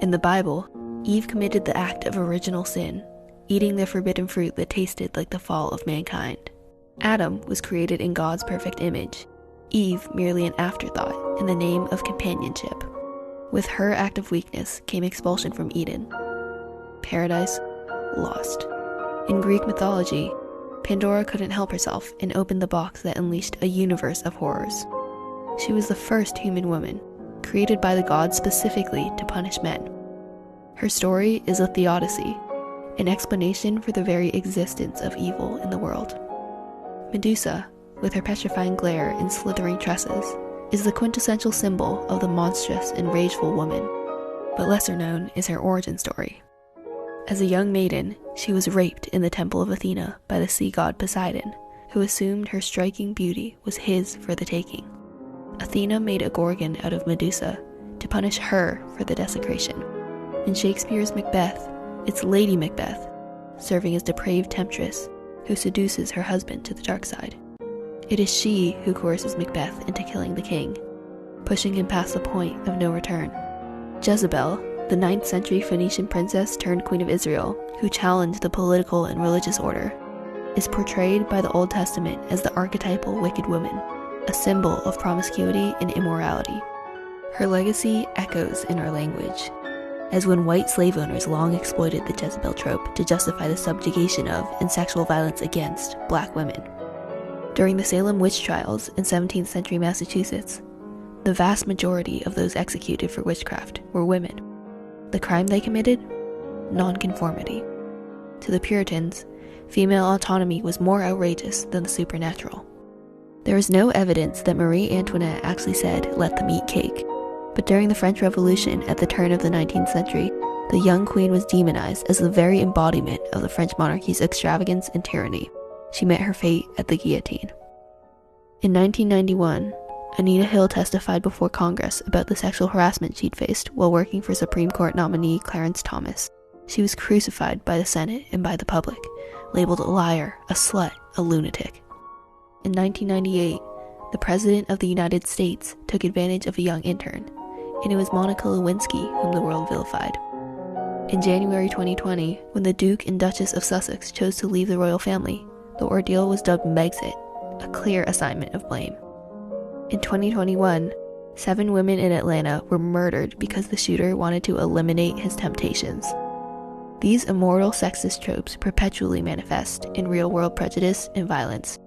In the Bible, Eve committed the act of original sin, eating the forbidden fruit that tasted like the fall of mankind. Adam was created in God's perfect image, Eve merely an afterthought in the name of companionship. With her act of weakness came expulsion from Eden. Paradise lost. In Greek mythology, Pandora couldn't help herself and opened the box that unleashed a universe of horrors. She was the first human woman, created by the gods specifically to punish men. Her story is a theodicy, an explanation for the very existence of evil in the world. Medusa, with her petrifying glare and slithering tresses, is the quintessential symbol of the monstrous and rageful woman, but lesser known is her origin story. As a young maiden, she was raped in the temple of Athena by the sea god Poseidon, who assumed her striking beauty was his for the taking. Athena made a Gorgon out of Medusa to punish her for the desecration. In Shakespeare's Macbeth, it's Lady Macbeth, serving as depraved temptress, who seduces her husband to the dark side. It is she who coerces Macbeth into killing the king, pushing him past the point of no return. Jezebel, the 9th century Phoenician princess turned queen of Israel, who challenged the political and religious order, is portrayed by the Old Testament as the archetypal wicked woman, a symbol of promiscuity and immorality. Her legacy echoes in our language, as when white slave owners long exploited the Jezebel trope to justify the subjugation of and sexual violence against black women. During the Salem witch trials in 17th century Massachusetts, the vast majority of those executed for witchcraft were women. The crime they committed? Nonconformity. To the Puritans, female autonomy was more outrageous than the supernatural. There is no evidence that Marie Antoinette actually said, "Let them eat cake," but during the French Revolution at the turn of the 19th century, the young queen was demonized as the very embodiment of the French monarchy's extravagance and tyranny. She met her fate at the guillotine. In 1991, Anita Hill testified before Congress about the sexual harassment she'd faced while working for Supreme Court nominee Clarence Thomas. She was crucified by the Senate and by the public, labeled a liar, a slut, a lunatic. In 1998, the President of the United States took advantage of a young intern, and it was Monica Lewinsky whom the world vilified. In January 2020, when the Duke and Duchess of Sussex chose to leave the royal family, the ordeal was dubbed Megxit, a clear assignment of blame. In 2021, 7 women in Atlanta were murdered because the shooter wanted to eliminate his temptations. These immortal sexist tropes perpetually manifest in real-world prejudice and violence.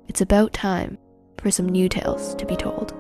It's about time for some new tales to be told.